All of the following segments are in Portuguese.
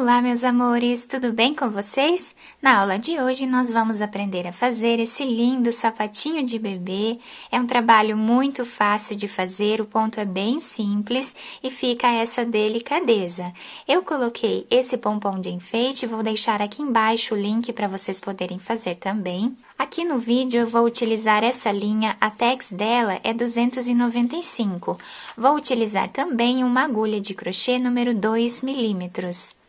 Olá, meus amores, tudo bem com vocês? Na aula de hoje nós vamos aprender a fazer esse lindo sapatinho de bebê. É um trabalho muito fácil de fazer, o ponto é bem simples e fica essa delicadeza. Eu coloquei esse pompom de enfeite, vou deixar aqui embaixo o link para vocês poderem fazer também. Aqui no vídeo eu vou utilizar essa linha, a tex dela é 295. Vou utilizar também uma agulha de crochê número 2 milímetros.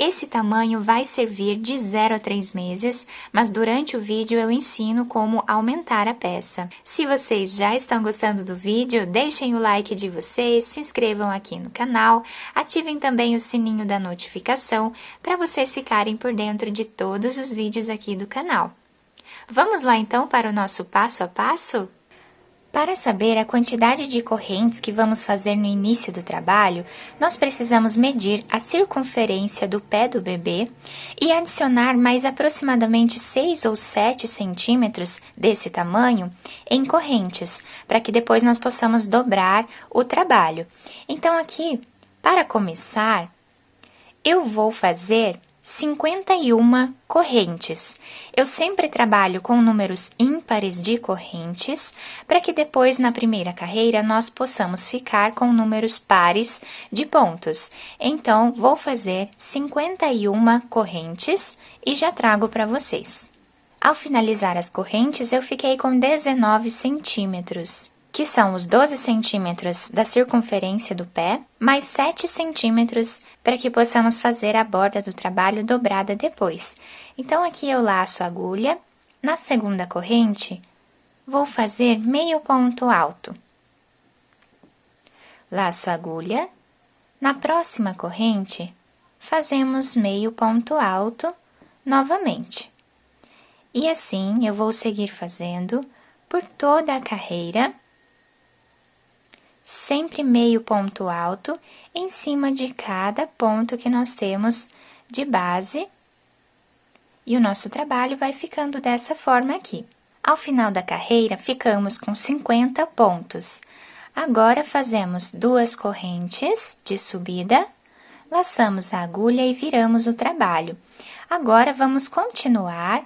Esse tamanho vai servir de 0 a 3 meses, mas durante o vídeo eu ensino como aumentar a peça. Se vocês já estão gostando do vídeo, deixem o like de vocês, se inscrevam aqui no canal, ativem também o sininho da notificação para vocês ficarem por dentro de todos os vídeos aqui do canal. Vamos lá então para o nosso passo a passo? Para saber a quantidade de correntes que vamos fazer no início do trabalho, nós precisamos medir a circunferência do pé do bebê e adicionar mais aproximadamente 6 ou 7 centímetros desse tamanho em correntes, para que depois nós possamos dobrar o trabalho. Então aqui, para começar, eu vou fazer 51 correntes. Eu sempre trabalho com números ímpares de correntes, para que depois na primeira carreira nós possamos ficar com números pares de pontos. Então, vou fazer 51 correntes e já trago para vocês. Ao finalizar as correntes, eu fiquei com 19 centímetros. Que são os 12 centímetros da circunferência do pé, mais 7 centímetros para que possamos fazer a borda do trabalho dobrada depois. Então, aqui eu laço a agulha, na segunda corrente, vou fazer meio ponto alto. Laço a agulha, na próxima corrente, fazemos meio ponto alto novamente. E assim, eu vou seguir fazendo por toda a carreira, sempre meio ponto alto em cima de cada ponto que nós temos de base. E o nosso trabalho vai ficando dessa forma aqui. Ao final da carreira, ficamos com 50 pontos. Agora, fazemos 2 correntes de subida, laçamos a agulha e viramos o trabalho. Agora, vamos continuar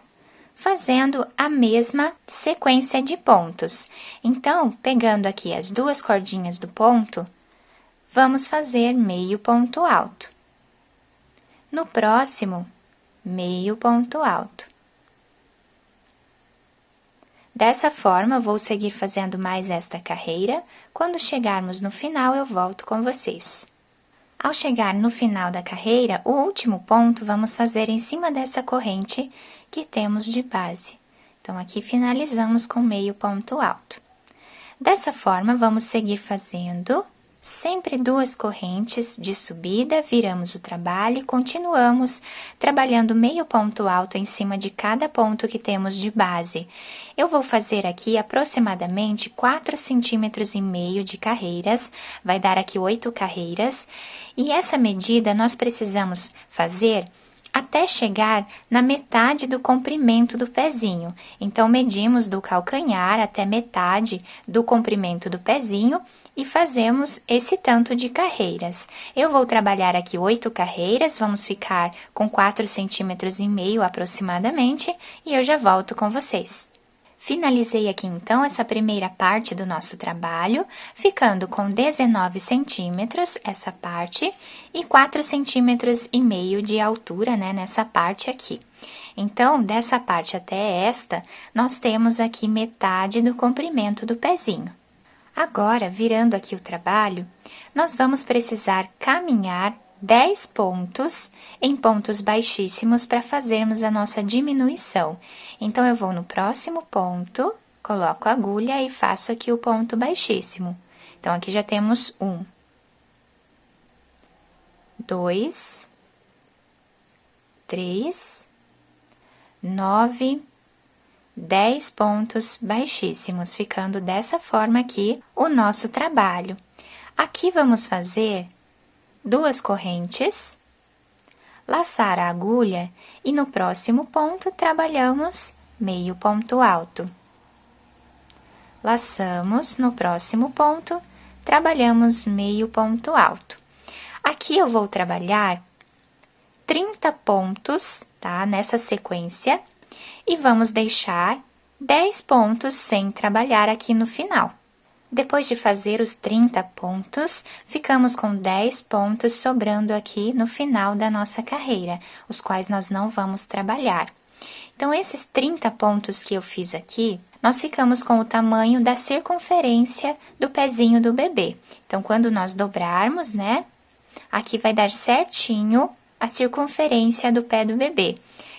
fazendo a mesma sequência de pontos. Então, pegando aqui as 2 cordinhas do ponto, vamos fazer meio ponto alto. No próximo, meio ponto alto. Dessa forma, vou seguir fazendo mais esta carreira. Quando chegarmos no final, eu volto com vocês. Ao chegar no final da carreira, o último ponto vamos fazer em cima dessa corrente que temos de base. Então, aqui finalizamos com meio ponto alto. Dessa forma, vamos seguir fazendo sempre 2 correntes de subida, viramos o trabalho e continuamos trabalhando meio ponto alto em cima de cada ponto que temos de base. Eu vou fazer aqui aproximadamente 4,5 centímetros de carreiras, vai dar aqui 8 carreiras, e essa medida nós precisamos fazer até chegar na metade do comprimento do pezinho. Então, medimos do calcanhar até metade do comprimento do pezinho e fazemos esse tanto de carreiras. Eu vou trabalhar aqui 8 carreiras, vamos ficar com 4,5 centímetros aproximadamente, e eu já volto com vocês. Finalizei aqui, então, essa primeira parte do nosso trabalho, ficando com 19 centímetros essa parte e 4,5 centímetros de altura, né, nessa parte aqui. Então, dessa parte até esta, nós temos aqui metade do comprimento do pezinho. Agora, virando aqui o trabalho, nós vamos precisar caminhar 10 pontos em pontos baixíssimos para fazermos a nossa diminuição. Então, eu vou no próximo ponto, coloco a agulha e faço aqui o ponto baixíssimo. Então, aqui já temos 1, 2, 3, 9, 10 pontos baixíssimos, ficando dessa forma aqui o nosso trabalho. Aqui vamos fazer 2 correntes, laçar a agulha e no próximo ponto trabalhamos meio ponto alto. Laçamos no próximo ponto, trabalhamos meio ponto alto. Aqui eu vou trabalhar 30 pontos, tá? Nessa sequência, e vamos deixar 10 pontos sem trabalhar aqui no final. Depois de fazer os 30 pontos, ficamos com 10 pontos sobrando aqui no final da nossa carreira, os quais nós não vamos trabalhar. Então, esses 30 pontos que eu fiz aqui, nós ficamos com o tamanho da circunferência do pezinho do bebê. Então, quando nós dobrarmos, né, aqui vai dar certinho a circunferência do pé do bebê.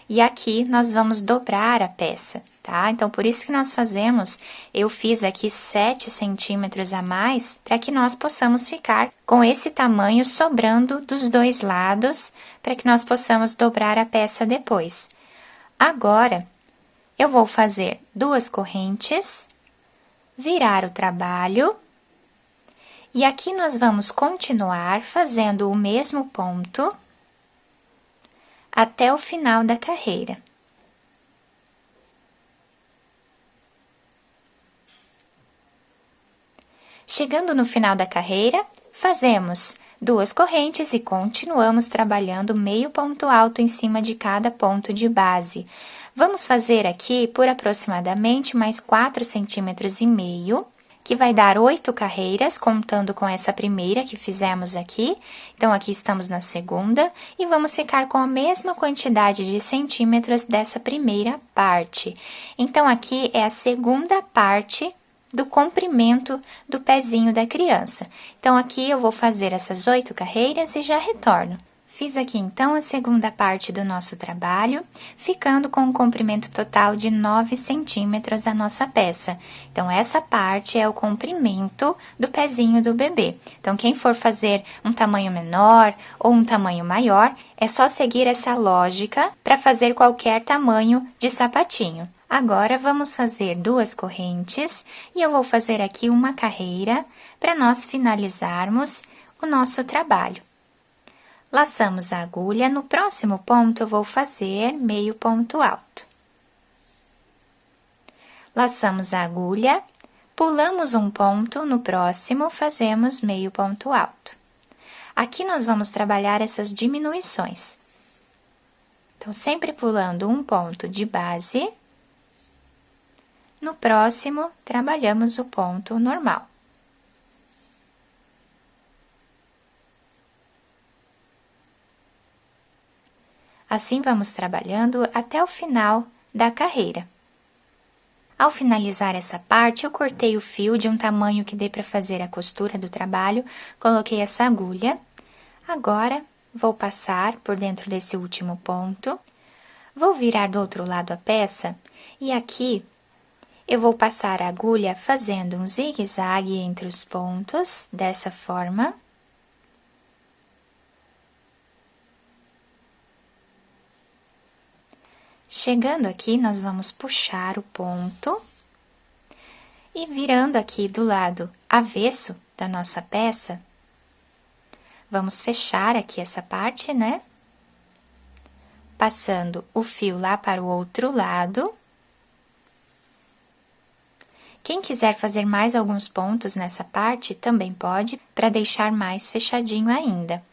E aqui nós vamos dobrar a peça, tá? Então, por isso que nós fazemos, eu fiz aqui 7 centímetros a mais, para que nós possamos ficar com esse tamanho sobrando dos dois lados, para que nós possamos dobrar a peça depois. Agora, eu vou fazer 2 correntes, virar o trabalho, e aqui nós vamos continuar fazendo o mesmo ponto até o final da carreira. Chegando no final da carreira, fazemos 2 correntes e continuamos trabalhando meio ponto alto em cima de cada ponto de base. Vamos fazer aqui por aproximadamente mais 4,5 centímetros, que vai dar 8 carreiras, contando com essa primeira que fizemos aqui. Então, aqui estamos na segunda, e vamos ficar com a mesma quantidade de centímetros dessa primeira parte. Então, aqui é a segunda parte do comprimento do pezinho da criança. Então, aqui eu vou fazer essas 8 carreiras e já retorno. Fiz aqui, então, a segunda parte do nosso trabalho, ficando com um comprimento total de 9 centímetros a nossa peça. Então, essa parte é o comprimento do pezinho do bebê. Então, quem for fazer um tamanho menor ou um tamanho maior, é só seguir essa lógica para fazer qualquer tamanho de sapatinho. Agora, vamos fazer 2 correntes e eu vou fazer aqui uma carreira para nós finalizarmos o nosso trabalho. Laçamos a agulha, no próximo ponto eu vou fazer meio ponto alto. Laçamos a agulha, pulamos um ponto, no próximo fazemos meio ponto alto. Aqui nós vamos trabalhar essas diminuições. Então, sempre pulando um ponto de base. No próximo, trabalhamos o ponto normal. Assim, vamos trabalhando até o final da carreira. Ao finalizar essa parte, eu cortei o fio de um tamanho que dê para fazer a costura do trabalho, coloquei essa agulha. Agora, vou passar por dentro desse último ponto, vou virar do outro lado a peça, e aqui eu vou passar a agulha fazendo um zigue-zague entre os pontos, dessa forma. Chegando aqui, nós vamos puxar o ponto e virando aqui do lado avesso da nossa peça, vamos fechar aqui essa parte, né? Passando o fio lá para o outro lado. Quem quiser fazer mais alguns pontos nessa parte, também pode, para deixar mais fechadinho ainda.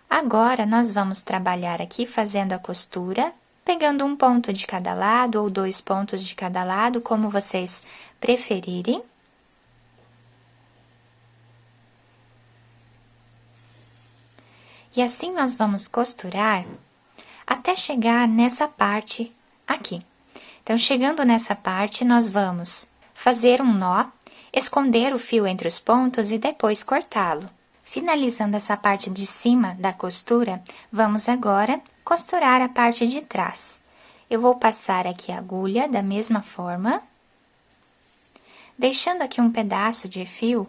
Agora, nós vamos trabalhar aqui fazendo a costura, pegando um ponto de cada lado ou 2 pontos de cada lado, como vocês preferirem. E assim nós vamos costurar até chegar nessa parte aqui. Então, chegando nessa parte, nós vamos fazer um nó, esconder o fio entre os pontos e depois cortá-lo. Finalizando essa parte de cima da costura, vamos agora costurar a parte de trás. Eu vou passar aqui a agulha da mesma forma, deixando aqui um pedaço de fio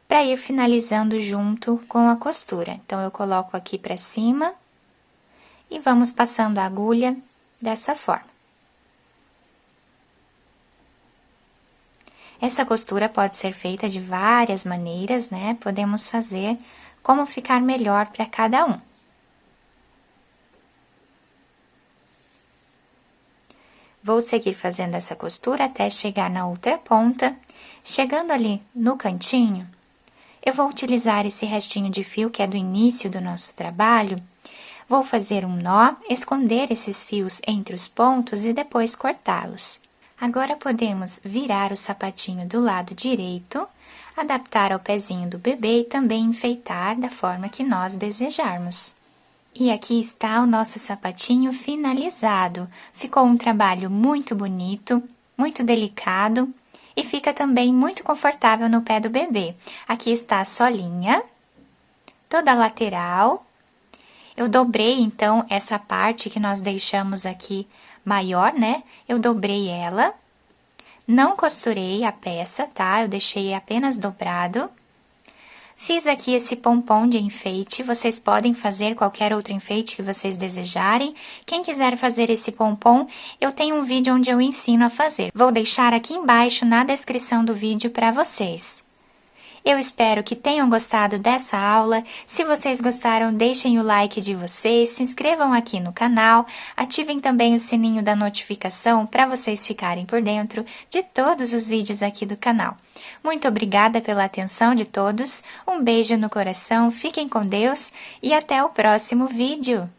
para ir finalizando junto com a costura. Então, eu coloco aqui para cima e vamos passando a agulha dessa forma. Essa costura pode ser feita de várias maneiras, né? Podemos fazer como ficar melhor para cada um. Vou seguir fazendo essa costura até chegar na outra ponta. Chegando ali no cantinho, eu vou utilizar esse restinho de fio que é do início do nosso trabalho. Vou fazer um nó, esconder esses fios entre os pontos e depois cortá-los. Agora podemos virar o sapatinho do lado direito, adaptar ao pezinho do bebê e também enfeitar da forma que nós desejarmos. E aqui está o nosso sapatinho finalizado. Ficou um trabalho muito bonito, muito delicado e fica também muito confortável no pé do bebê. Aqui está a solinha, toda a lateral. Eu dobrei, então, essa parte que nós deixamos aqui maior, né? Eu dobrei ela. Não costurei a peça, tá? Eu deixei apenas dobrado. Fiz aqui esse pompom de enfeite, vocês podem fazer qualquer outro enfeite que vocês desejarem. Quem quiser fazer esse pompom, eu tenho um vídeo onde eu ensino a fazer. Vou deixar aqui embaixo na descrição do vídeo para vocês. Eu espero que tenham gostado dessa aula. Se vocês gostaram, deixem o like de vocês, se inscrevam aqui no canal, ativem também o sininho da notificação para vocês ficarem por dentro de todos os vídeos aqui do canal. Muito obrigada pela atenção de todos, um beijo no coração, fiquem com Deus e até o próximo vídeo!